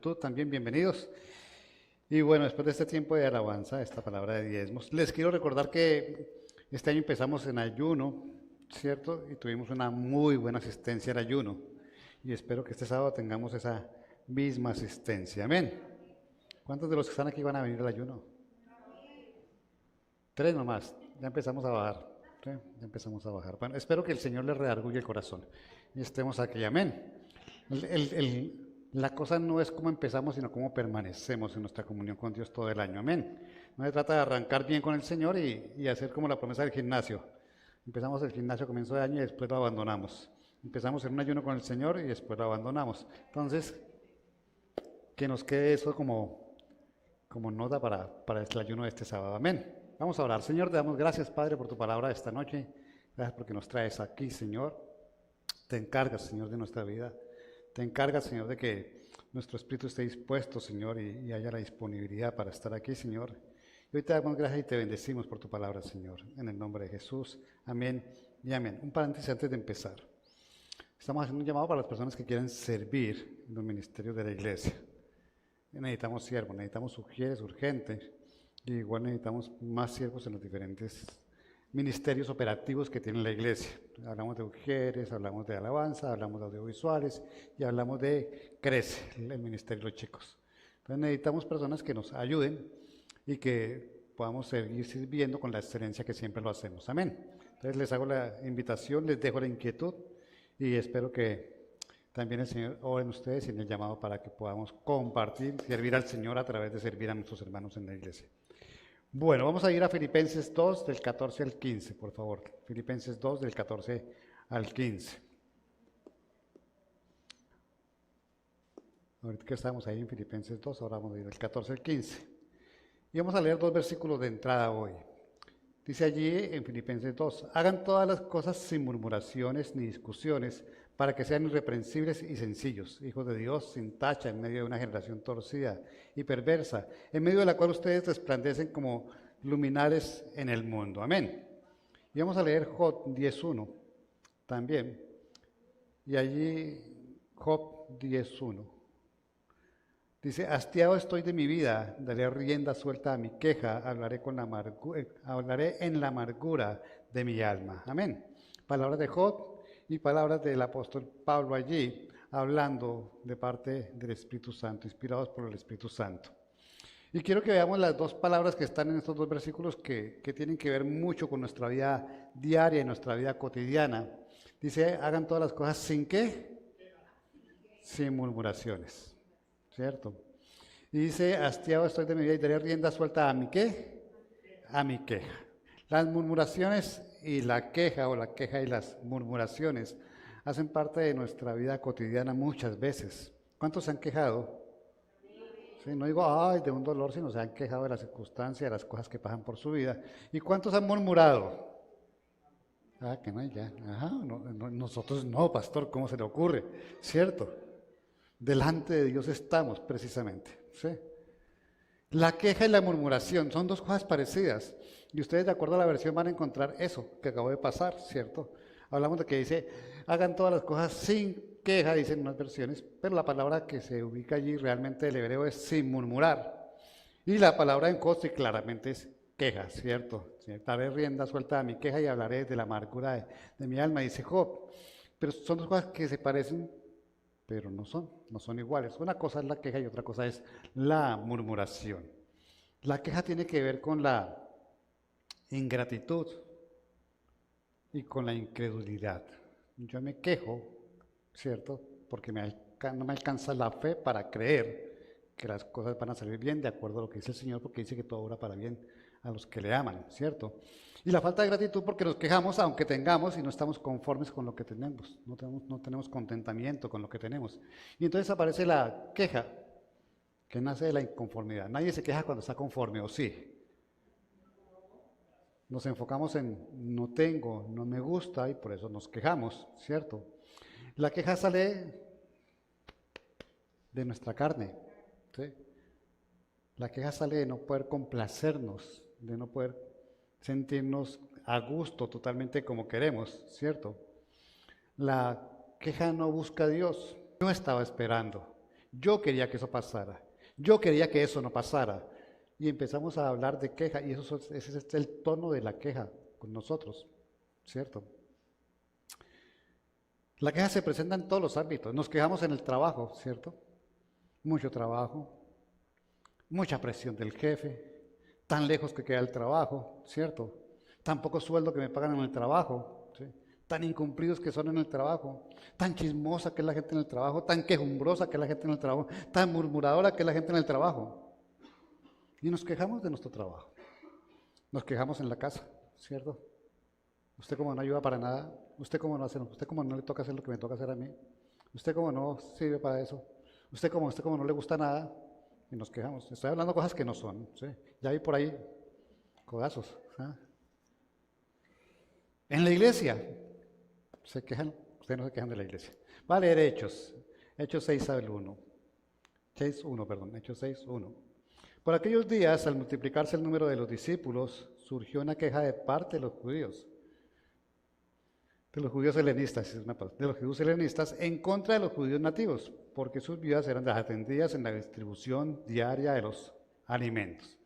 Tú también, bienvenidos. Y bueno, después de este tiempo de alabanza, esta palabra de diezmos, les quiero recordar que este año empezamos en ayuno, ¿cierto? Y tuvimos una muy buena asistencia al ayuno. Y espero que este sábado tengamos esa misma asistencia. Amén. ¿Cuántos de los que están aquí van a venir al ayuno? Tres nomás. Ya empezamos a bajar. ¿Sí? Ya empezamos a bajar. Bueno, espero que el Señor les redarguye el corazón y estemos aquí. Amén. La cosa no es cómo empezamos, sino cómo permanecemos en nuestra comunión con Dios todo el año. Amén. No se trata de arrancar bien con el Señor y hacer como la promesa del gimnasio. Empezamos el gimnasio a comienzo de año y después lo abandonamos. Empezamos en un ayuno con el Señor y después lo abandonamos. Entonces, que nos quede eso como nota para el ayuno de este sábado. Amén. Vamos a orar. Señor, te damos gracias, Padre, por tu palabra de esta noche. Gracias porque nos traes aquí, Señor. Te encargas, Señor, de nuestra vida. Te encargas, Señor, de que nuestro espíritu esté dispuesto, Señor, y haya la disponibilidad para estar aquí, Señor. Y hoy te damos gracias y te bendecimos por tu palabra, Señor. En el nombre de Jesús. Amén y amén. Un paréntesis antes de empezar. Estamos haciendo un llamado para las personas que quieren servir en los ministerios de la iglesia. Necesitamos siervos, necesitamos sugieres urgentes. Y igual necesitamos más siervos en los diferentes ministerios operativos que tiene la iglesia. Hablamos de mujeres, hablamos de alabanza, hablamos de audiovisuales y hablamos de Crece, el ministerio de los chicos. Entonces necesitamos personas que nos ayuden y que podamos seguir sirviendo con la excelencia que siempre lo hacemos. Amén. Entonces les hago la invitación, les dejo la inquietud y espero que también el Señor ore en ustedes y en el llamado para que podamos compartir, servir al Señor a través de servir a nuestros hermanos en la iglesia. Bueno, vamos a ir a Filipenses 2, del 14 al 15, por favor. Filipenses 2, del 14 al 15. Ahorita que estamos ahí en Filipenses 2, ahora vamos a ir del 14 al 15. Y vamos a leer dos versículos de entrada hoy. Dice allí en Filipenses 2, hagan todas las cosas sin murmuraciones ni discusiones, para que sean irreprensibles y sencillos, hijos de Dios sin tacha en medio de una generación torcida y perversa, en medio de la cual ustedes resplandecen como luminares en el mundo. Amén. Y vamos a leer Job 10.1 también. Y allí Job 10.1 dice, hastiado estoy de mi vida, daré rienda suelta a mi queja, hablaré en la amargura de mi alma. Amén. Palabras de Job y palabras del apóstol Pablo allí, hablando de parte del Espíritu Santo, inspirados por el Espíritu Santo. Y quiero que veamos las dos palabras que están en estos dos versículos que tienen que ver mucho con nuestra vida diaria y nuestra vida cotidiana. Dice, hagan todas las cosas sin ¿qué? Sin murmuraciones, ¿cierto? Y dice, hastiado estoy de mi vida y daré rienda suelta a mi ¿qué? A mi queja. Las murmuraciones y la queja o la queja y las murmuraciones hacen parte de nuestra vida cotidiana muchas veces. ¿Cuántos se han quejado? Sí, no digo, ay, de un dolor, sino se han quejado de las circunstancias, de las cosas que pasan por su vida. ¿Y cuántos han murmurado? Ah, que no, ya. Ajá, nosotros no, pastor, ¿cómo se le ocurre? ¿Cierto? Delante de Dios estamos, precisamente. ¿Sí? La queja y la murmuración son dos cosas parecidas. Y ustedes, de acuerdo a la versión, van a encontrar eso que acabó de pasar, ¿cierto? Hablamos de que dice, hagan todas las cosas sin queja, dicen unas versiones, pero la palabra que se ubica allí realmente del hebreo es sin murmurar. Y la palabra en coste claramente es queja, ¿cierto? Daré rienda suelta a mi queja y hablaré de la amargura de mi alma, dice Job. Pero son dos cosas que se parecen, pero no son iguales. Una cosa es la queja y otra cosa es la murmuración. La queja tiene que ver con la ingratitud y con la incredulidad. Yo me quejo, ¿cierto? Porque no me alcanza la fe para creer que las cosas van a salir bien de acuerdo a lo que dice el Señor, porque dice que todo obra para bien a los que le aman, ¿cierto? Y la falta de gratitud porque nos quejamos aunque tengamos y no estamos conformes con lo que tenemos, no tenemos contentamiento con lo que tenemos. Y entonces aparece la queja, que nace de la inconformidad. Nadie se queja cuando está conforme, ¿o sí? Nos enfocamos en no tengo, no me gusta y por eso nos quejamos, ¿cierto? La queja sale de nuestra carne, ¿sí? La queja sale de no poder complacernos, de no poder sentirnos a gusto totalmente como queremos, ¿cierto? La queja no busca a Dios. Yo estaba esperando Yo quería que eso pasara. Yo quería que eso no pasara. Y empezamos a hablar de queja, y ese es el tono de la queja con nosotros, ¿cierto? La queja se presenta en todos los ámbitos. Nos quejamos en el trabajo, ¿cierto? Mucho trabajo, mucha presión del jefe, tan lejos que queda el trabajo, ¿cierto? Tan poco sueldo que me pagan en el trabajo, ¿sí? Tan incumplidos que son en el trabajo, tan chismosa que es la gente en el trabajo, tan quejumbrosa que es la gente en el trabajo, tan murmuradora que es la gente en el trabajo. Y nos quejamos de nuestro trabajo, nos quejamos en la casa, ¿cierto? Usted como no ayuda para nada, usted como no hace, usted como no le toca hacer lo que me toca hacer a mí, usted como no sirve para eso, usted como no le gusta nada, y nos quejamos. Estoy hablando cosas que no son, ¿sí? Ya hay por ahí codazos. ¿Ah? En la iglesia, se quejan, ustedes no se quejan de la iglesia. Va a leer Hechos, Hechos 6 al 1. Hechos 6, 1. Por aquellos días, al multiplicarse el número de los discípulos, surgió una queja de parte de los judíos helenistas, de los judíos helenistas en contra de los judíos nativos, porque sus viudas eran desatendidas en la distribución diaria de los alimentos.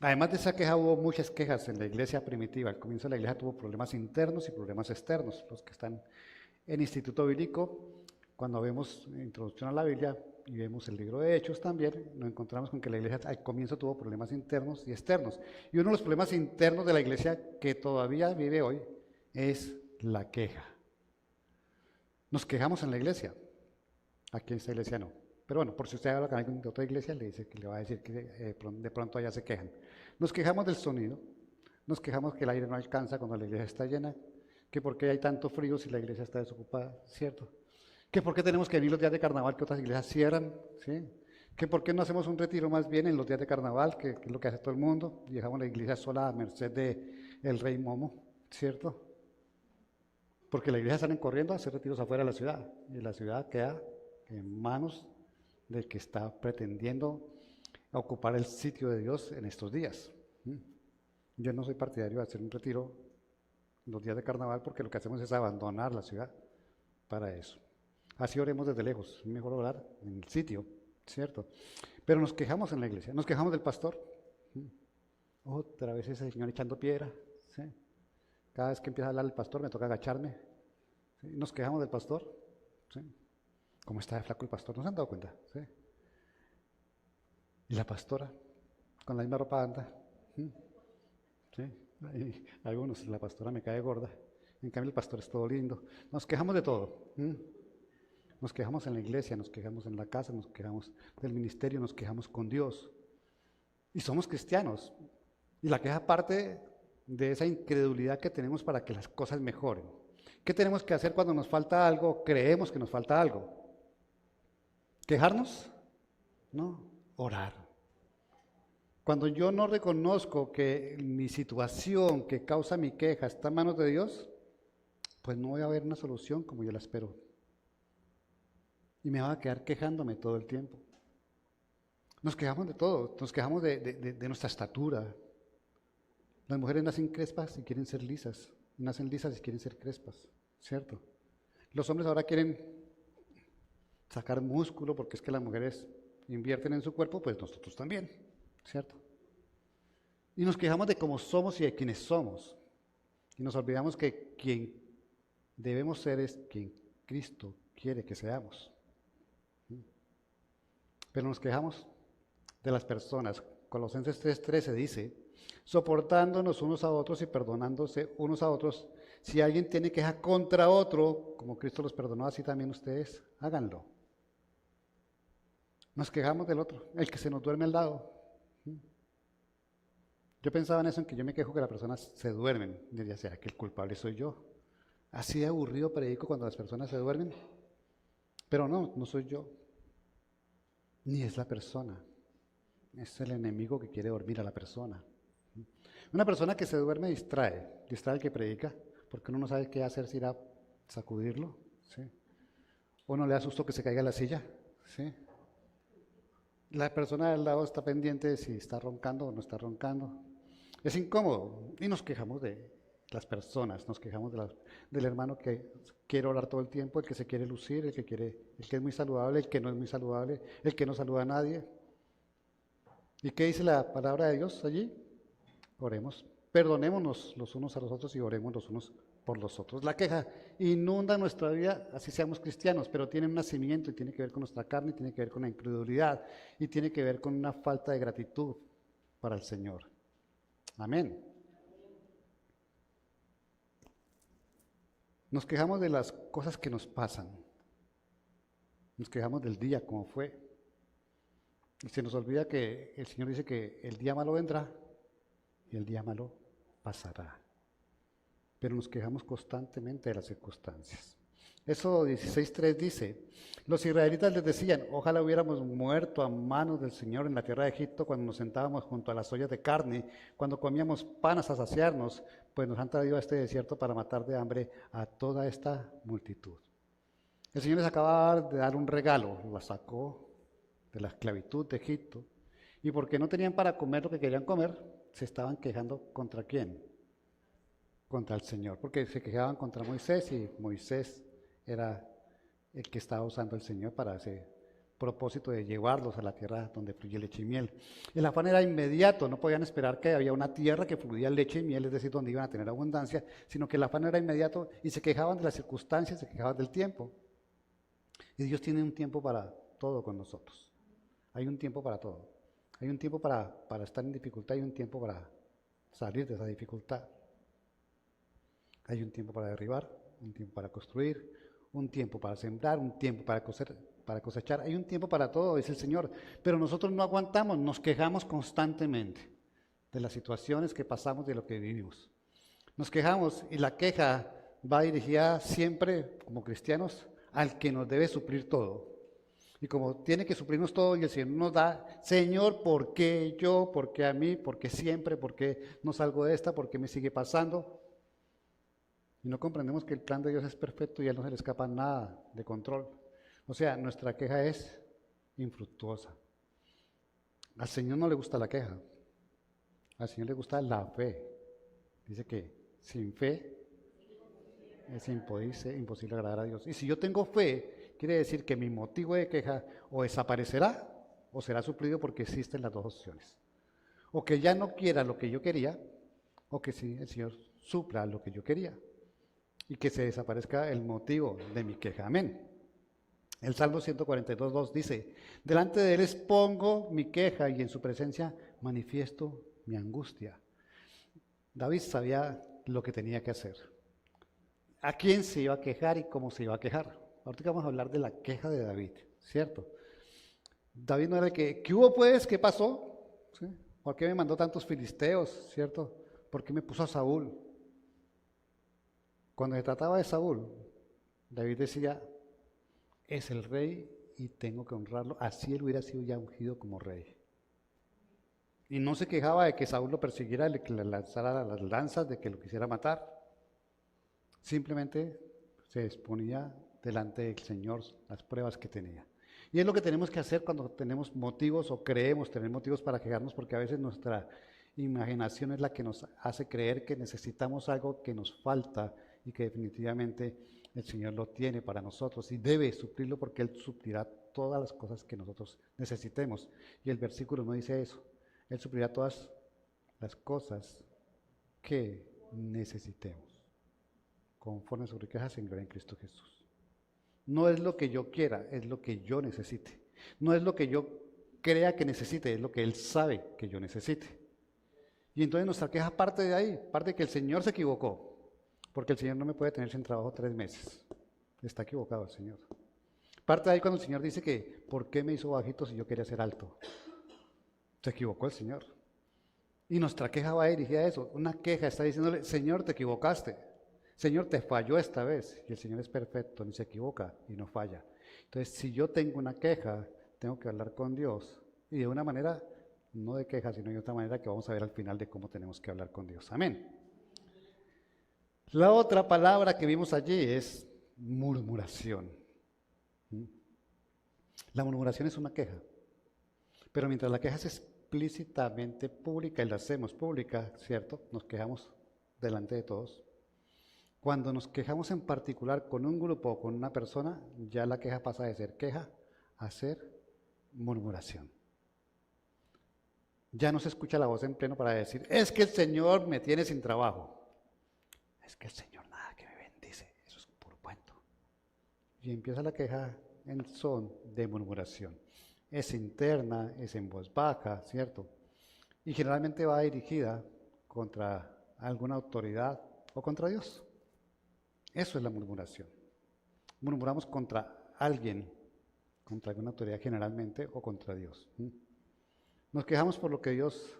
Además de esa queja, hubo muchas quejas en la iglesia primitiva. Al comienzo la iglesia tuvo problemas internos y problemas externos. Los que están en Instituto Bíblico, cuando vemos Introducción a la Biblia y vemos el libro de Hechos también, nos encontramos con que la iglesia al comienzo tuvo problemas internos y externos. Y uno de los problemas internos de la iglesia que todavía vive hoy es la queja. Nos quejamos en la iglesia. Aquí en esta iglesia no. Pero bueno, por si usted habla con alguien de otra iglesia, le dice que le va a decir que de pronto allá se quejan. Nos quejamos del sonido. Nos quejamos que el aire no alcanza cuando la iglesia está llena. Que por qué hay tanto frío si la iglesia está desocupada, ¿cierto? Que por qué tenemos que venir los días de carnaval que otras iglesias cierran, ¿sí? Que por qué no hacemos un retiro más bien en los días de carnaval, que es lo que hace todo el mundo, y dejamos la iglesia sola a merced del rey Momo, ¿cierto? Porque la iglesia salen corriendo a hacer retiros afuera de la ciudad, y la ciudad queda en manos del que está pretendiendo ocupar el sitio de Dios en estos días. Yo no soy partidario de hacer un retiro los días de carnaval porque lo que hacemos es abandonar la ciudad para eso. Así oremos desde lejos, es mejor orar en el sitio, ¿cierto? Pero nos quejamos en la iglesia, nos quejamos del pastor. Otra vez ese señor echando piedra, ¿sí? Cada vez que empieza a hablar el pastor me toca agacharme. ¿Sí? Nos quejamos del pastor. ¿Sí? ¿Cómo está de flaco el pastor? ¿No se han dado cuenta? ¿Sí? Y la pastora, con la misma ropa anda. ¿Sí? Y algunos, la pastora me cae gorda. En cambio el pastor es todo lindo. Nos quejamos de todo. Nos quejamos en la iglesia, nos quejamos en la casa, nos quejamos del ministerio, nos quejamos con Dios. Y somos cristianos. Y la queja parte de esa incredulidad que tenemos para que las cosas mejoren. ¿Qué tenemos que hacer cuando nos falta algo? Creemos que nos falta algo. ¿Quejarnos? No, orar. Cuando yo no reconozco que mi situación que causa mi queja está en manos de Dios, pues no voy a ver una solución como yo la espero. Y me va a quedar quejándome todo el tiempo. Nos quejamos de todo, nos quejamos de nuestra estatura. Las mujeres nacen crespas y quieren ser lisas, nacen lisas y quieren ser crespas, ¿cierto? Los hombres ahora quieren sacar músculo porque es que las mujeres invierten en su cuerpo, pues nosotros también, ¿cierto? Y nos quejamos de cómo somos y de quiénes somos. Y nos olvidamos que quien debemos ser es quien Cristo quiere que seamos. Pero nos quejamos de las personas. Colosenses 3:13 dice, soportándonos unos a otros y perdonándose unos a otros. Si alguien tiene queja contra otro, como Cristo los perdonó, así también ustedes, háganlo. Nos quejamos del otro, el que se nos duerme al lado. Yo pensaba en eso, en que yo me quejo que las personas se duermen. Y diría, ¿será que el culpable soy yo? Así de aburrido predico cuando las personas se duermen. Pero no, no soy yo. Ni es la persona. Es el enemigo que quiere dormir a la persona. Una persona que se duerme distrae al que predica, porque uno no sabe qué hacer, si ir a sacudirlo, ¿sí? O no le da susto que se caiga la silla, ¿sí? La persona del lado está pendiente de si está roncando o no está roncando. Es incómodo y nos quejamos de las personas, nos quejamos del hermano que quiere orar todo el tiempo, el que se quiere lucir, el que es muy saludable, el que no es muy saludable, el que no saluda a nadie. ¿Y qué dice la palabra de Dios allí? Oremos, perdonémonos los unos a los otros y oremos los unos por los otros. La queja inunda nuestra vida, así seamos cristianos, pero tiene un nacimiento y tiene que ver con nuestra carne, y tiene que ver con la incredulidad y tiene que ver con una falta de gratitud para el Señor. Amén. Nos quejamos de las cosas que nos pasan. Nos quejamos del día como fue. Y se nos olvida que el Señor dice que el día malo vendrá y el día malo pasará. Pero nos quejamos constantemente de las circunstancias. Éxodo 16:3 dice, los israelitas les decían, ojalá hubiéramos muerto a manos del Señor en la tierra de Egipto cuando nos sentábamos junto a las ollas de carne, cuando comíamos pan hasta saciarnos, pues nos han traído a este desierto para matar de hambre a toda esta multitud. El Señor les acaba de dar un regalo, la sacó de la esclavitud de Egipto, y porque no tenían para comer lo que querían comer, se estaban quejando ¿contra quién? Contra el Señor, porque se quejaban contra Moisés y Moisés era el que estaba usando el Señor para ese propósito de llevarlos a la tierra donde fluye leche y miel. El afán era inmediato, no podían esperar que había una tierra que fluía leche y miel, es decir, donde iban a tener abundancia, sino que el afán era inmediato y se quejaban de las circunstancias, se quejaban del tiempo. Y Dios tiene un tiempo para todo con nosotros. Hay un tiempo para todo. Hay un tiempo para estar en dificultad y un tiempo para salir de esa dificultad. Hay un tiempo para derribar, un tiempo para construir, un tiempo para sembrar, un tiempo para cosechar. Hay un tiempo para todo, dice el Señor. Pero nosotros no aguantamos, nos quejamos constantemente de las situaciones que pasamos, de lo que vivimos. Nos quejamos y la queja va dirigida siempre, como cristianos, al que nos debe suplir todo. Y como tiene que suplirnos todo y el Señor nos da, Señor, ¿por qué yo? ¿Por qué a mí? ¿Por qué siempre? ¿Por qué no salgo de esta? ¿Por qué me sigue pasando? Y no comprendemos que el plan de Dios es perfecto y a Él no se le escapa nada de control. O sea, nuestra queja es infructuosa. Al Señor no le gusta la queja. Al Señor le gusta la fe. Dice que sin fe es imposible agradar a Dios. Y si yo tengo fe, quiere decir que mi motivo de queja o desaparecerá o será suplido porque existen las dos opciones. O que ya no quiera lo que yo quería, o que sí, el Señor supla lo que yo quería. Y que se desaparezca el motivo de mi queja. Amén. El Salmo 142:2 dice, delante de Él expongo mi queja y en su presencia manifiesto mi angustia. David sabía lo que tenía que hacer. ¿A quién se iba a quejar y cómo se iba a quejar? Ahorita vamos a hablar de la queja de David, ¿cierto? David no era el que, ¿qué hubo pues? ¿Qué pasó? ¿Sí? ¿Por qué me mandó tantos filisteos? ¿Cierto? ¿Por qué me puso a Saúl? Cuando se trataba de Saúl, David decía, es el rey y tengo que honrarlo, así él hubiera sido ya ungido como rey. Y no se quejaba de que Saúl lo persiguiera, de que le lanzara las lanzas, de que lo quisiera matar. Simplemente se exponía delante del Señor las pruebas que tenía. Y es lo que tenemos que hacer cuando tenemos motivos o creemos tener motivos para quejarnos, porque a veces nuestra imaginación es la que nos hace creer que necesitamos algo que nos falta y que definitivamente el Señor lo tiene para nosotros y debe suplirlo porque Él suplirá todas las cosas que nosotros necesitemos. Y el versículo no dice eso. Él suplirá todas las cosas que necesitemos, conforme a sus riquezas en gloria en Cristo Jesús. No es lo que yo quiera, es lo que yo necesite. No es lo que yo crea que necesite, es lo que Él sabe que yo necesite. Y entonces nuestra queja parte de ahí, parte de que el Señor se equivocó. Porque el Señor no me puede tener sin trabajo 3 meses. Está equivocado el Señor. Parte de ahí cuando el Señor dice que, ¿por qué me hizo bajito si yo quería ser alto? Se equivocó el Señor. Y nuestra queja va dirigida a eso. Una queja está diciéndole, Señor, te equivocaste. Señor, te falló esta vez. Y el Señor es perfecto, ni se equivoca y no falla. Entonces, si yo tengo una queja, tengo que hablar con Dios. Y de una manera, no de queja, sino de otra manera que vamos a ver al final de cómo tenemos que hablar con Dios. Amén. La otra palabra que vimos allí es murmuración. La murmuración es una queja, pero mientras la queja es explícitamente pública y la hacemos pública, ¿cierto? Nos quejamos delante de todos. Cuando nos quejamos en particular con un grupo o con una persona, ya la queja pasa de ser queja a ser murmuración. Ya no se escucha la voz en pleno para decir, es que el Señor me tiene sin trabajo. Es que el Señor nada que me bendice. Eso es puro cuento. Y empieza la queja en son de murmuración. Es interna, es en voz baja, ¿cierto? Y generalmente va dirigida contra alguna autoridad o contra Dios. Eso es la murmuración. Murmuramos contra alguien, contra alguna autoridad generalmente o contra Dios. Nos quejamos por lo que Dios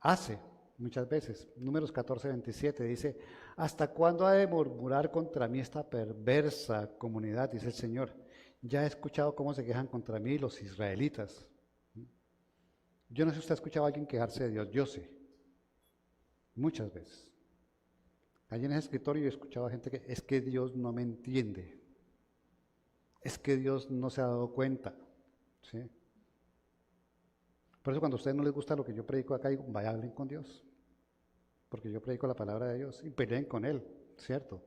hace muchas veces. Números 14:27 dice, ¿hasta cuándo ha de murmurar contra mí esta perversa comunidad? Dice el Señor. Ya he escuchado cómo se quejan contra mí los israelitas. Yo no sé si usted ha escuchado a alguien quejarse de Dios, yo sí, muchas veces. Allí en ese escritorio he escuchado a gente que es que Dios no me entiende, es que Dios no se ha dado cuenta, ¿sí? Por eso cuando a ustedes no les gusta lo que yo predico acá, digo, vaya, hablen con Dios, porque yo predico la palabra de Dios y peleen con Él, ¿cierto?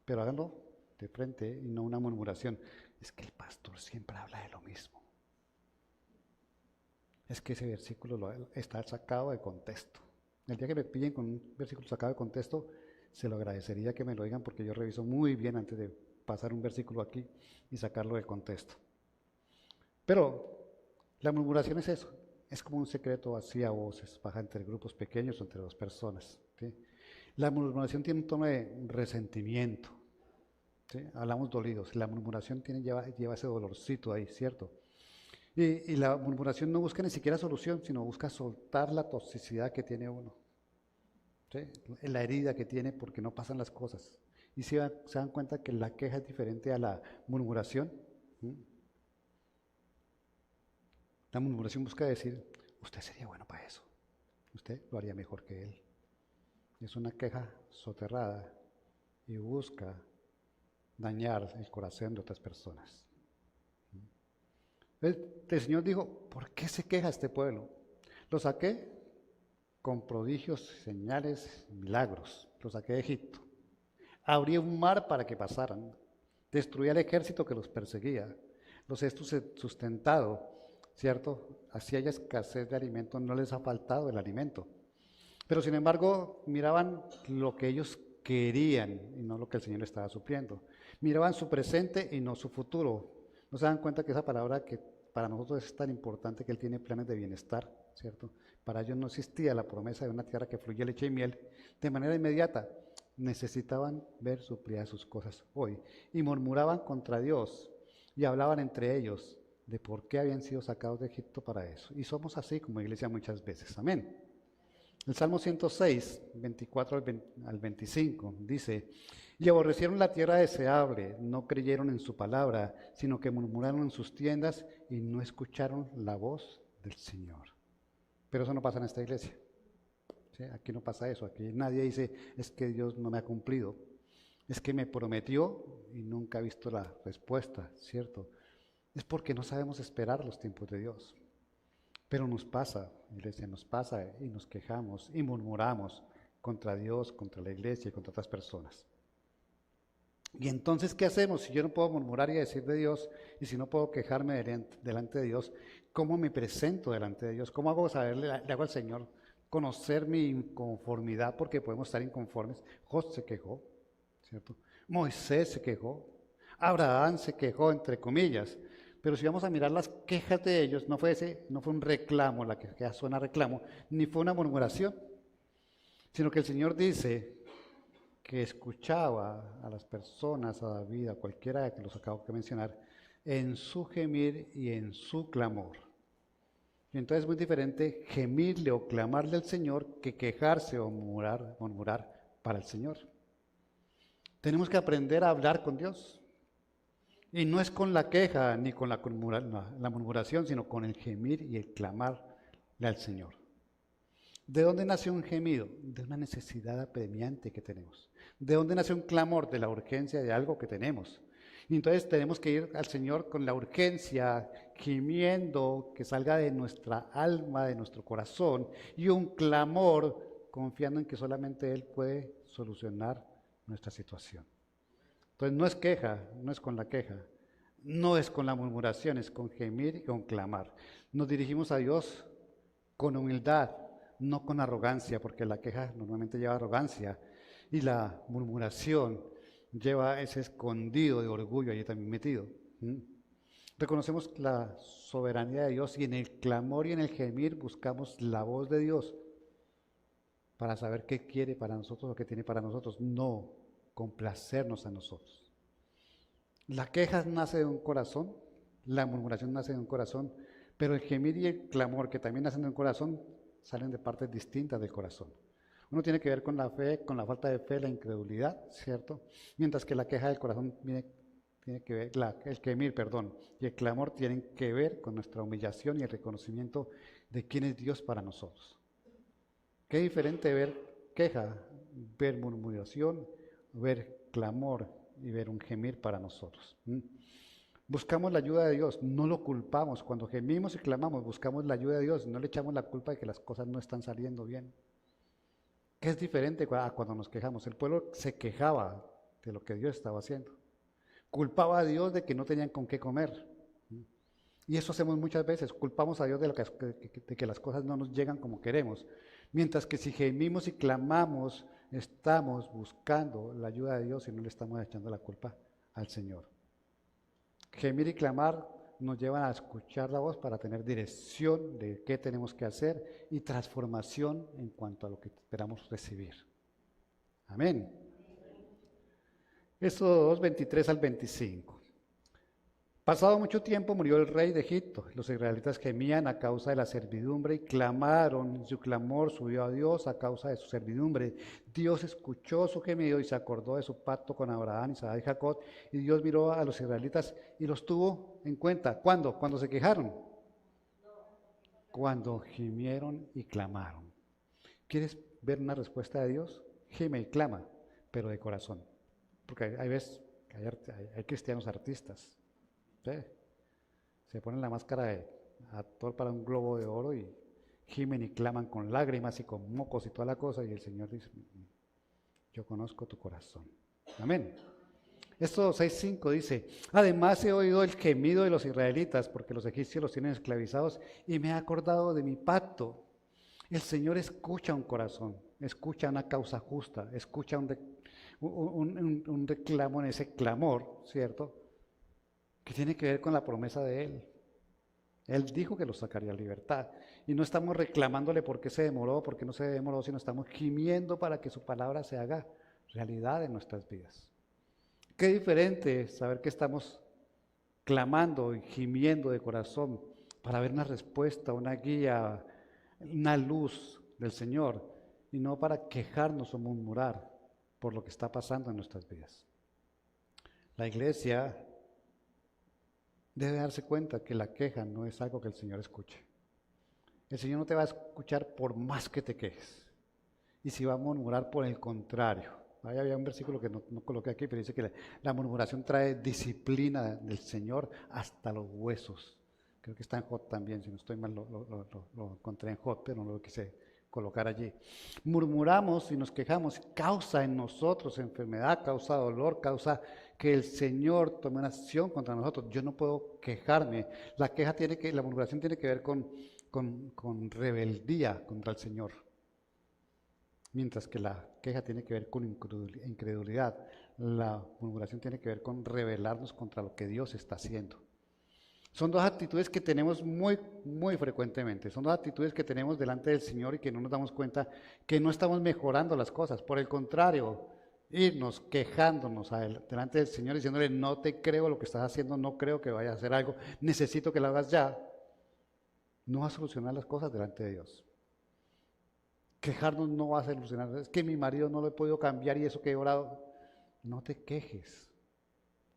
Pero háganlo de frente y no una murmuración. Es que el pastor siempre habla de lo mismo. Es que ese versículo está sacado de contexto. El día que me pillen con un versículo sacado de contexto, se lo agradecería que me lo digan porque yo reviso muy bien antes de pasar un versículo aquí y sacarlo de contexto. Pero la murmuración es eso, es como un secreto así a voces, baja entre grupos pequeños o entre dos personas, ¿sí? La murmuración tiene un tono de resentimiento, ¿sí? Hablamos dolidos, la murmuración lleva ese dolorcito ahí, ¿cierto? Y la murmuración no busca ni siquiera solución, sino busca soltar la toxicidad que tiene uno, ¿sí? La herida que tiene porque no pasan las cosas. Y se dan cuenta que la queja es diferente a la murmuración. La murmuración busca decir, usted sería bueno para eso, usted lo haría mejor que él. Es una queja soterrada y busca dañar el corazón de otras personas. El Señor dijo, ¿por qué se queja este pueblo? Lo saqué con prodigios, señales, milagros. Lo saqué de Egipto. Abrí un mar para que pasaran. Destruí al ejército que los perseguía. Los he sustentado, ¿cierto? Así haya escasez de alimento, no les ha faltado el alimento. Pero sin embargo, miraban lo que ellos querían y no lo que el Señor estaba supliendo. Miraban su presente y no su futuro. No se dan cuenta que esa palabra que para nosotros es tan importante, que Él tiene planes de bienestar, ¿cierto? Para ellos no existía la promesa de una tierra que fluye leche y miel de manera inmediata. Necesitaban ver suplidas sus cosas hoy. Y murmuraban contra Dios y hablaban entre ellos de por qué habían sido sacados de Egipto para eso. Y somos así como iglesia muchas veces. Amén. El Salmo 106, 24 al 25, dice, y aborrecieron la tierra deseable, no creyeron en su palabra, sino que murmuraron en sus tiendas y no escucharon la voz del Señor. Pero eso no pasa en esta iglesia. ¿Sí? Aquí no pasa eso, aquí nadie dice, es que Dios no me ha cumplido, es que me prometió y nunca ha visto la respuesta, ¿cierto? Es porque no sabemos esperar los tiempos de Dios. Pero nos pasa, iglesia, nos pasa y nos quejamos y murmuramos contra Dios, contra la iglesia y contra otras personas. Y entonces, ¿qué hacemos? Si yo no puedo murmurar y decir de Dios, y si no puedo quejarme delante de Dios, ¿cómo me presento delante de Dios? ¿Cómo hago saber, le hago al Señor conocer mi inconformidad? Porque podemos estar inconformes. José se quejó, ¿cierto? Moisés se quejó. Abraham se quejó, entre comillas. Pero si vamos a mirar las quejas de ellos, no fue un reclamo, la queja suena a reclamo, ni fue una murmuración, sino que el Señor dice que escuchaba a las personas, a David, a cualquiera que los acabo de mencionar, en su gemir y en su clamor. Y entonces es muy diferente gemirle o clamarle al Señor que quejarse o murmurar para el Señor. Tenemos que aprender a hablar con Dios. Y no es con la queja ni con la murmuración, sino con el gemir y el clamarle al Señor. ¿De dónde nació un gemido? De una necesidad apremiante que tenemos. ¿De dónde nació un clamor? De la urgencia de algo que tenemos. Y entonces tenemos que ir al Señor con la urgencia, gimiendo, que salga de nuestra alma, de nuestro corazón, y un clamor confiando en que solamente Él puede solucionar nuestra situación. Entonces no es queja, no es con la queja, no es con la murmuración, es con gemir y con clamar. Nos dirigimos a Dios con humildad, no con arrogancia, porque la queja normalmente lleva arrogancia y la murmuración lleva ese escondido de orgullo ahí también metido. Reconocemos la soberanía de Dios y en el clamor y en el gemir buscamos la voz de Dios para saber qué quiere para nosotros o qué tiene para nosotros, no complacernos a nosotros. La queja nace de un corazón, la murmuración nace de un corazón, pero el gemir y el clamor, que también nacen de un corazón, salen de partes distintas del corazón. Uno tiene que ver con la fe, con la falta de fe, la incredulidad, ¿cierto? Mientras que la queja del corazón tiene que ver, el gemir, perdón, y el clamor tienen que ver con nuestra humillación y el reconocimiento de quién es Dios para nosotros. Qué diferente ver queja, ver murmuración, ver clamor y ver un gemir para nosotros. Buscamos la ayuda de Dios, no lo culpamos. Cuando gemimos y clamamos, buscamos la ayuda de Dios, no le echamos la culpa de que las cosas no están saliendo bien. ¿Qué es diferente a cuando nos quejamos? El pueblo se quejaba de lo que Dios estaba haciendo. Culpaba a Dios de que no tenían con qué comer. Y eso hacemos muchas veces, culpamos a Dios de que las cosas no nos llegan como queremos. Mientras que si gemimos y clamamos, estamos buscando la ayuda de Dios y no le estamos echando la culpa al Señor. Gemir y clamar nos llevan a escuchar la voz para tener dirección de qué tenemos que hacer y transformación en cuanto a lo que esperamos recibir. Amén. Éxodo 2, 23 al 25. Pasado mucho tiempo murió el rey de Egipto. Los israelitas gemían a causa de la servidumbre y clamaron, y su clamor subió a Dios a causa de su servidumbre. Dios escuchó su gemido y se acordó de su pacto con Abraham, Isaac y Jacob, y Dios miró a los israelitas y los tuvo en cuenta. ¿Cuándo? Cuando se quejaron. Cuando gimieron y clamaron. ¿Quieres ver una respuesta de Dios? Gime y clama, pero de corazón. Porque hay veces que hay cristianos artistas. ¿Sí? Se ponen la máscara de actor para un globo de oro y gimen y claman con lágrimas y con mocos y toda la cosa, y el Señor dice, yo conozco tu corazón. Amén. Esto 6.5 dice, además he oído el gemido de los israelitas porque los egipcios los tienen esclavizados y me he acordado de mi pacto. El Señor escucha un corazón, escucha una causa justa, escucha un reclamo en ese clamor, ¿cierto? Que tiene que ver con la promesa de Él. Él dijo que los sacaría a libertad. Y no estamos reclamándole por qué se demoró, por qué no se demoró, sino estamos gimiendo para que su palabra se haga realidad en nuestras vidas. Qué diferente es saber que estamos clamando y gimiendo de corazón para ver una respuesta, una guía, una luz del Señor, y no para quejarnos o murmurar por lo que está pasando en nuestras vidas. La iglesia debe darse cuenta que la queja no es algo que el Señor escuche. El Señor no te va a escuchar por más que te quejes. Y si va a murmurar, por el contrario. Ahí había un versículo que no coloqué aquí, pero dice que la murmuración trae disciplina del Señor hasta los huesos. Creo que está en Job también, si no estoy mal, lo encontré en Job, pero no lo quise colocar allí. Murmuramos y nos quejamos, causa en nosotros enfermedad, causa dolor, causa que el Señor tome una acción contra nosotros. Yo no puedo quejarme. La murmuración tiene que ver con rebeldía contra el Señor. Mientras que la queja tiene que ver con incredulidad. La murmuración tiene que ver con rebelarnos contra lo que Dios está haciendo. Son dos actitudes que tenemos muy, muy frecuentemente. Son dos actitudes que tenemos delante del Señor y que no nos damos cuenta que no estamos mejorando las cosas. Por el contrario, irnos quejándonos delante del Señor diciéndole, no te creo lo que estás haciendo, no creo que vayas a hacer algo, necesito que lo hagas ya, no va a solucionar las cosas delante de Dios. Quejarnos no va a solucionar. Es que mi marido no lo he podido cambiar y eso que he orado. No te quejes.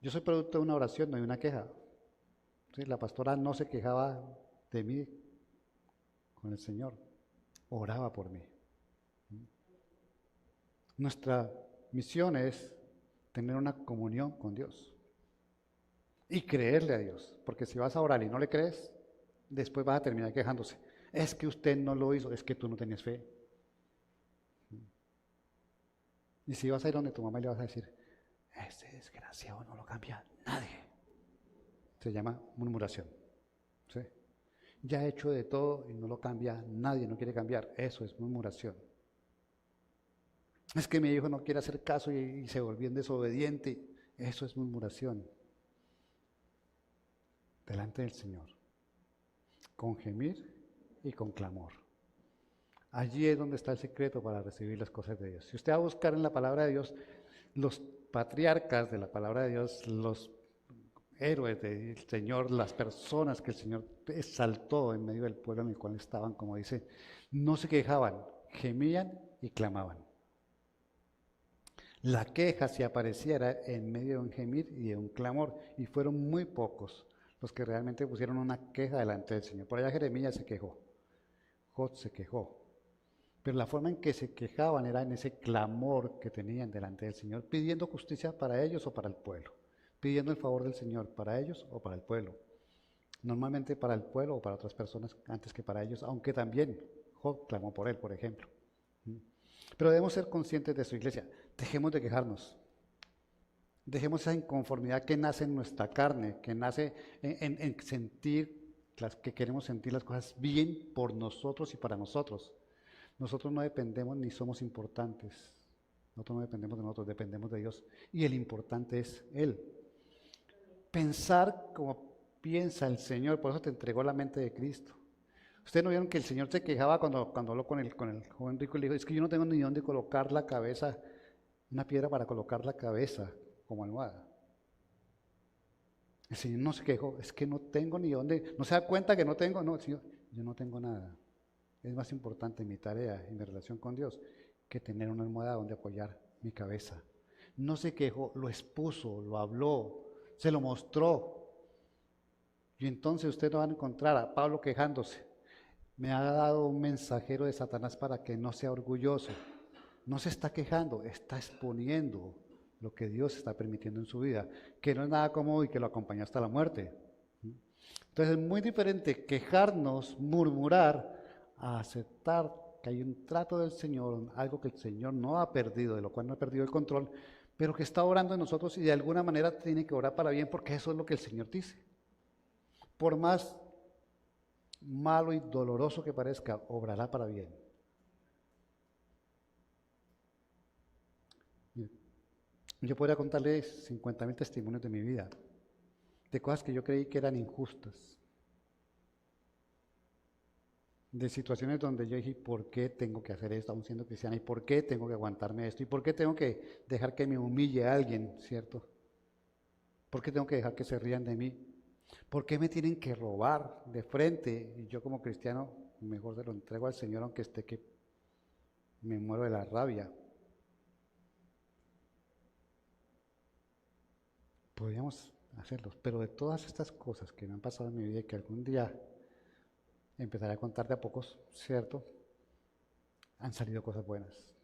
Yo soy producto de una oración, no de una queja. ¿Sí? La pastora no se quejaba de mí con el Señor, oraba por mí. Nuestra misión es tener una comunión con Dios y creerle a Dios, porque si vas a orar y no le crees, después vas a terminar quejándose. Es que usted no lo hizo, es que tú no tenías fe. Y si vas a ir donde tu mamá y le vas a decir, este desgraciado no lo cambia nadie. Se llama murmuración. ¿Sí? Ya he hecho de todo y no lo cambia nadie, no quiere cambiar. Eso es murmuración. Es que mi hijo no quiere hacer caso y se volvió desobediente. Eso es murmuración. Delante del Señor. Con gemir y con clamor. Allí es donde está el secreto para recibir las cosas de Dios. Si usted va a buscar en la palabra de Dios, los patriarcas de la palabra de Dios, los héroes del Señor, las personas que el Señor exaltó en medio del pueblo en el cual estaban, como dice, no se quejaban, gemían y clamaban. La queja, si apareciera, en medio de un gemir y de un clamor, y fueron muy pocos los que realmente pusieron una queja delante del Señor. Por allá Jeremías se quejó, Job se quejó, pero la forma en que se quejaban era en ese clamor que tenían delante del Señor, pidiendo justicia para ellos o para el pueblo, pidiendo el favor del Señor para ellos o para el pueblo. Normalmente para el pueblo o para otras personas antes que para ellos, aunque también Job clamó por él, por ejemplo. Pero debemos ser conscientes de su iglesia. Dejemos de quejarnos. Dejemos esa inconformidad que nace en nuestra carne, que nace en sentir, que queremos sentir las cosas bien por nosotros y para nosotros. Nosotros no dependemos ni somos importantes. Nosotros no dependemos de nosotros, dependemos de Dios. Y el importante es Él. Pensar como piensa el Señor, por eso te entregó la mente de Cristo. Ustedes no vieron que el Señor se quejaba cuando habló con el joven rico y le dijo, es que yo no tengo ni dónde colocar la cabeza, una piedra para colocar la cabeza como almohada. El Señor no se quejó, es que no tengo ni dónde, no se da cuenta que no tengo, no, Señor, yo no tengo nada. Es más importante mi tarea y mi relación con Dios que tener una almohada donde apoyar mi cabeza. No se quejó, lo expuso, lo habló, se lo mostró. Y entonces usted no va a encontrar a Pablo quejándose. Me ha dado un mensajero de Satanás para que no sea orgulloso. No se está quejando, está exponiendo lo que Dios está permitiendo en su vida, que no es nada cómodo y que lo acompaña hasta la muerte. Entonces es muy diferente quejarnos, murmurar, a aceptar que hay un trato del Señor, algo que el Señor no ha perdido, de lo cual no ha perdido el control, pero que está orando en nosotros y de alguna manera tiene que orar para bien, porque eso es lo que el Señor dice. Por más malo y doloroso que parezca, obrará para bien. Yo podría contarles 50.000 testimonios de mi vida, de cosas que yo creí que eran injustas, de situaciones donde yo dije, ¿por qué tengo que hacer esto aún siendo cristiana? ¿Y por qué tengo que aguantarme esto? ¿Y por qué tengo que dejar que me humille a alguien, cierto? ¿Por qué tengo que dejar que se rían de mí? ¿Por qué me tienen que robar de frente? Y yo como cristiano, mejor se lo entrego al Señor aunque esté que me muero de la rabia. Podríamos hacerlos, pero de todas estas cosas que me han pasado en mi vida y que algún día empezaré a contar de a pocos, ¿cierto? Han salido cosas buenas.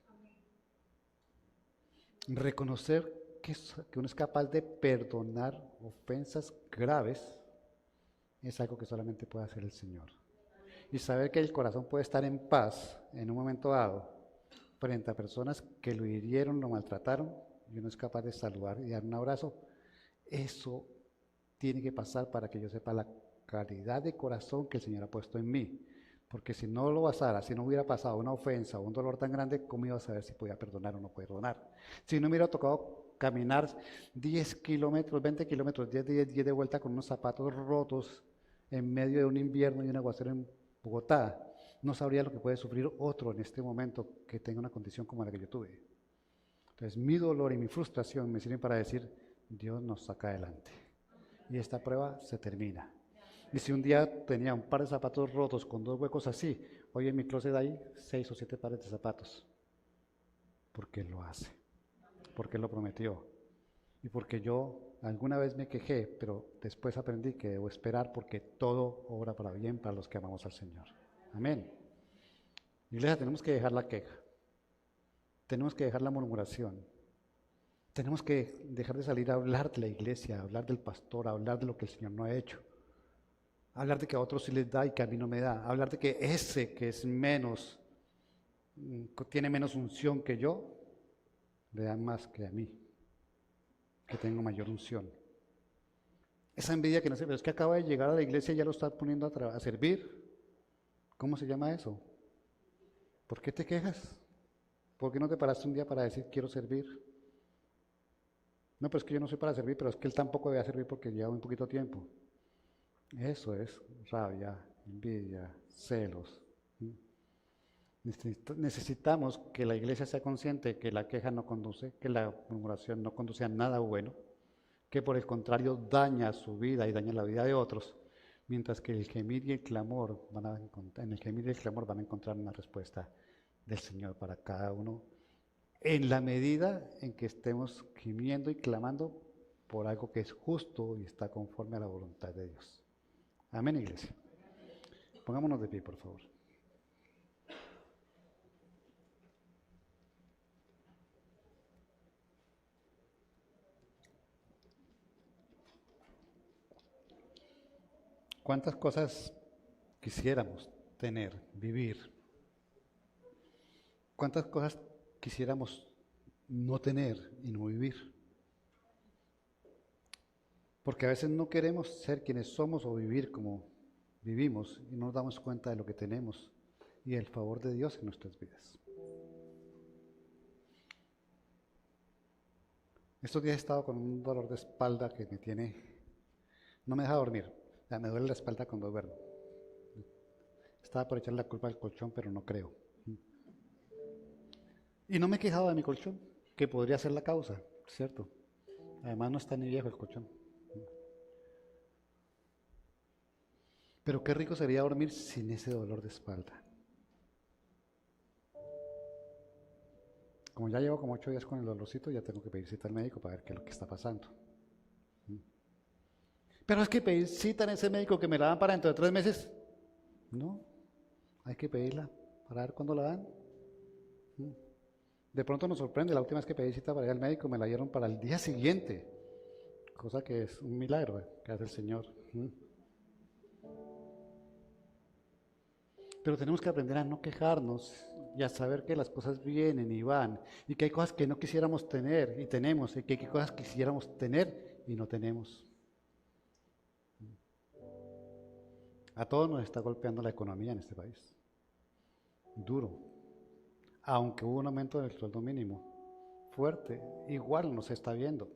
Reconocer que uno es capaz de perdonar ofensas graves es algo que solamente puede hacer el Señor. Y saber que el corazón puede estar en paz en un momento dado frente a personas que lo hirieron, lo maltrataron, y uno es capaz de saludar y dar un abrazo, eso tiene que pasar para que yo sepa la calidad de corazón que el Señor ha puesto en mí. Porque si no lo pasara, si no hubiera pasado una ofensa o un dolor tan grande, ¿cómo iba a saber si podía perdonar o no perdonar? Si no me hubiera tocado caminar 10 kilómetros, 20 kilómetros, 10 de 10 de vuelta con unos zapatos rotos en medio de un invierno y un aguacero en Bogotá, no sabría lo que puede sufrir otro en este momento que tenga una condición como la que yo tuve. Entonces mi dolor y mi frustración me sirven para decir, Dios nos saca adelante. Y esta prueba se termina. Y si un día tenía un par de zapatos rotos con 2 huecos así, hoy en mi closet hay 6 o 7 pares de zapatos. Porque Él lo hace. Porque Él lo prometió. Y porque yo alguna vez me quejé, pero después aprendí que debo esperar porque todo obra para bien para los que amamos al Señor. Amén. Iglesia, tenemos que dejar la queja. Tenemos que dejar la murmuración. Tenemos que dejar de salir a hablar de la iglesia, a hablar del pastor, a hablar de lo que el Señor no ha hecho. A hablar de que a otros sí les da y que a mí no me da. A hablar de que ese que es menos, tiene menos unción que yo, le dan más que a mí, que tengo mayor unción. Esa envidia que no sé, pero es que acaba de llegar a la iglesia y ya lo está poniendo a servir. ¿Cómo se llama eso? ¿Por qué te quejas? ¿Por qué no te paraste un día para decir quiero servir? No, pero es que yo no soy para servir, pero es que él tampoco debe servir porque lleva un poquito tiempo. Eso es rabia, envidia, celos. Necesitamos que la iglesia sea consciente que la queja no conduce, que la murmuración no conduce a nada bueno, que por el contrario daña su vida y daña la vida de otros, mientras que el gemir y el clamor en el gemir y el clamor van a encontrar una respuesta del Señor para cada uno, en la medida en que estemos gimiendo y clamando por algo que es justo y está conforme a la voluntad de Dios. Amén, iglesia. Pongámonos de pie, por favor. ¿Cuántas cosas quisiéramos tener, vivir? ¿Cuántas cosas quisiéramos no tener y no vivir? Porque a veces no queremos ser quienes somos o vivir como vivimos y no nos damos cuenta de lo que tenemos y del favor de Dios en nuestras vidas. Estos días he estado con un dolor de espalda que no me deja dormir. O sea, me duele la espalda cuando duermo. Estaba por echar la culpa al colchón, pero no creo. Y no me he quejado de mi colchón, que podría ser la causa, ¿cierto? Además no está ni viejo el colchón. Pero qué rico sería dormir sin ese dolor de espalda. Como ya llevo como 8 días con el dolorcito, ya tengo que pedir cita al médico para ver qué es lo que está pasando. Pero es que pedir cita en ese médico que me la dan para dentro de 3 meses. No, hay que pedirla para ver cuándo la dan. De pronto nos sorprende, la última vez que pedí cita para ir al médico me la dieron para el día siguiente, cosa que es un milagro que hace el Señor. Pero tenemos que aprender a no quejarnos y a saber que las cosas vienen y van, y que hay cosas que no quisiéramos tener y tenemos, y que hay cosas que quisiéramos tener y no tenemos. A todos nos está golpeando la economía en este país. Duro. Aunque hubo un aumento del sueldo mínimo fuerte, igual nos está viendo.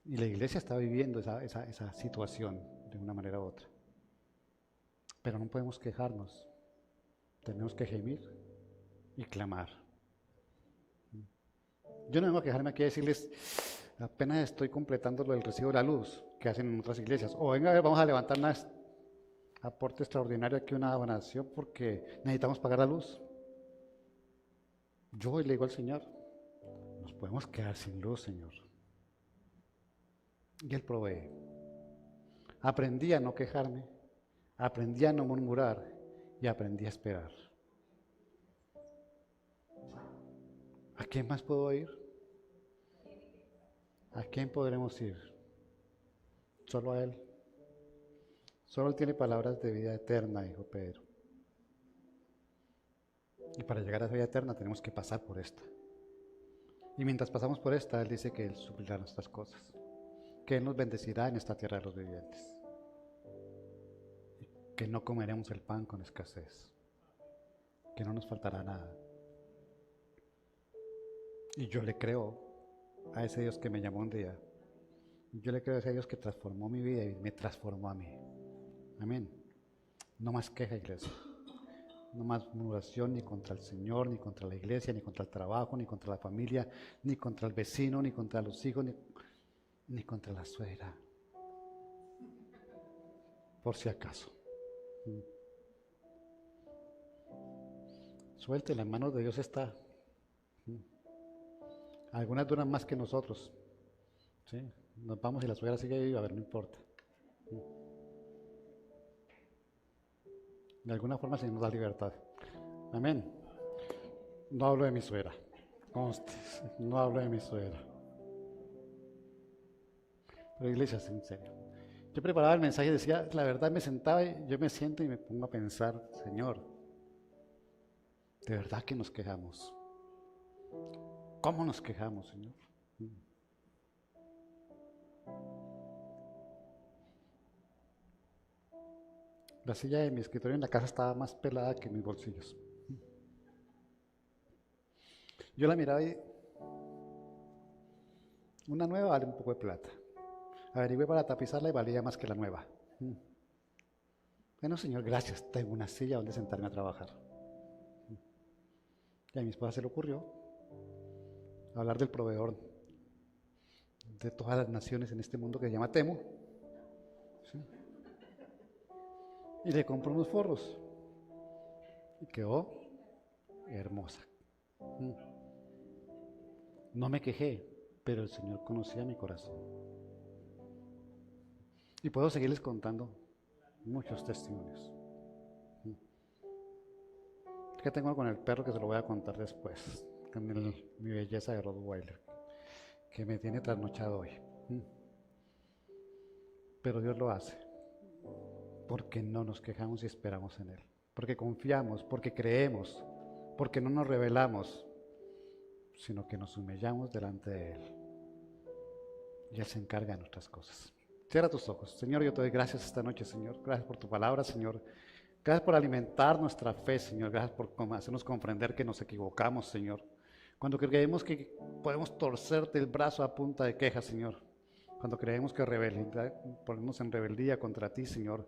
Y la iglesia está viviendo esa situación de una manera u otra. Pero no podemos quejarnos. Tenemos que gemir y clamar. Yo no vengo a quejarme aquí a decirles, apenas estoy completando lo del recibo de la luz que hacen en otras iglesias. O venga, a ver, vamos a levantar un aporte extraordinario aquí, una donación, porque necesitamos pagar la luz. Yo hoy le digo al Señor, nos podemos quedar sin luz, Señor. Y Él provee. Aprendí a no quejarme, aprendí a no murmurar y aprendí a esperar. ¿A quién más puedo ir? ¿A quién podremos ir? Solo a Él. Solo Él tiene palabras de vida eterna, dijo Pedro. Y para llegar a esa vida eterna tenemos que pasar por esta. Y mientras pasamos por esta, Él dice que Él suplirá nuestras cosas, que Él nos bendecirá en esta tierra de los vivientes, y que no comeremos el pan con escasez, que no nos faltará nada. Y yo le creo a ese Dios que me llamó un día. Yo le creo a ese Dios que transformó mi vida y me transformó a mí. Amén. No más queja, iglesia. No más murmuración ni contra el Señor, ni contra la iglesia, ni contra el trabajo, ni contra la familia, ni contra el vecino, ni contra los hijos, ni contra la suegra. Por si acaso. Suelte, en las manos de Dios está. Algunas duran más que nosotros. ¿Sí? Nos vamos y la suegra sigue viva, a ver, no importa. De alguna forma el Señor nos da libertad. Amén. No hablo de mi suegra. Conste, no hablo de mi suegra. Pero iglesia, en serio. Yo preparaba el mensaje y decía, la verdad me sentaba y yo me siento y me pongo a pensar, Señor, de verdad que nos quejamos. ¿Cómo nos quejamos, Señor? La silla de mi escritorio en la casa estaba más pelada que mis bolsillos. Yo la miraba y una nueva vale un poco de plata. Averigüé para tapizarla y valía más que la nueva. Bueno, Señor, gracias. Tengo una silla donde sentarme a trabajar. Y a mi esposa se le ocurrió hablar del proveedor de todas las naciones en este mundo que se llama Temu. ¿Sí? Y le compró unos forros. Y quedó hermosa. No me quejé, pero el Señor conocía mi corazón. Y puedo seguirles contando muchos testimonios. Es que tengo con el perro que se lo voy a contar después, con mi belleza de Rottweiler, que me tiene trasnochado hoy. Pero Dios lo hace, porque no nos quejamos y esperamos en Él, porque confiamos, porque creemos, porque no nos rebelamos, sino que nos humillamos delante de Él. Y Él se encarga de nuestras cosas. Cierra tus ojos. Señor, yo te doy gracias esta noche, Señor. Gracias por tu palabra, Señor. Gracias por alimentar nuestra fe, Señor. Gracias por hacernos comprender que nos equivocamos, Señor. Cuando creemos que podemos torcerte el brazo a punta de queja, Señor. Cuando creemos que ponemos en rebeldía contra ti, Señor.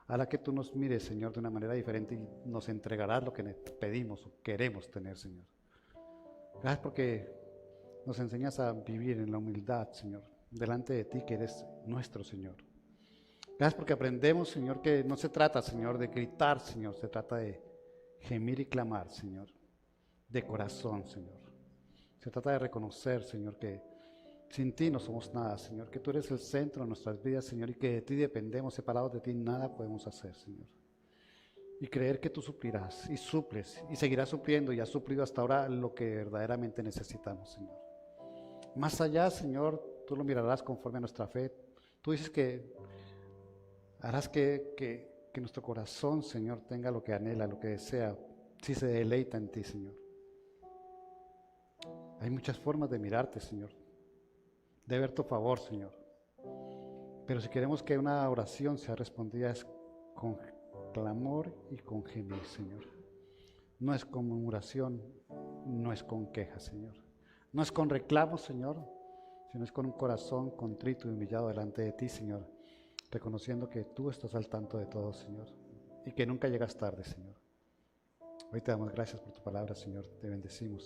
Hará que tú nos mires, Señor, de una manera diferente y nos entregarás lo que pedimos o queremos tener, Señor. Gracias porque nos enseñas a vivir en la humildad, Señor, delante de ti que eres nuestro Señor. Gracias porque aprendemos, Señor, que no se trata, Señor, de gritar, Señor, se trata de gemir y clamar, Señor, de corazón, Señor. Se trata de reconocer, Señor, que sin ti no somos nada, Señor, que tú eres el centro de nuestras vidas, Señor, y que de ti dependemos, separados de ti nada podemos hacer, Señor. Y creer que tú suplirás y suples y seguirás supliendo y has suplido hasta ahora lo que verdaderamente necesitamos, Señor. Más allá, Señor, tú lo mirarás conforme a nuestra fe. Tú dices que harás que nuestro corazón, Señor, tenga lo que anhela, lo que desea, si se deleita en ti, Señor. Hay muchas formas de mirarte, Señor, de ver tu favor, Señor. Pero si queremos que una oración sea respondida es con clamor y con gemir, Señor. No es con murmuración, no es con queja, Señor. No es con reclamos, Señor, sino es con un corazón contrito y humillado delante de ti, Señor, reconociendo que tú estás al tanto de todo, Señor, y que nunca llegas tarde, Señor. Hoy te damos gracias por tu palabra, Señor, te bendecimos.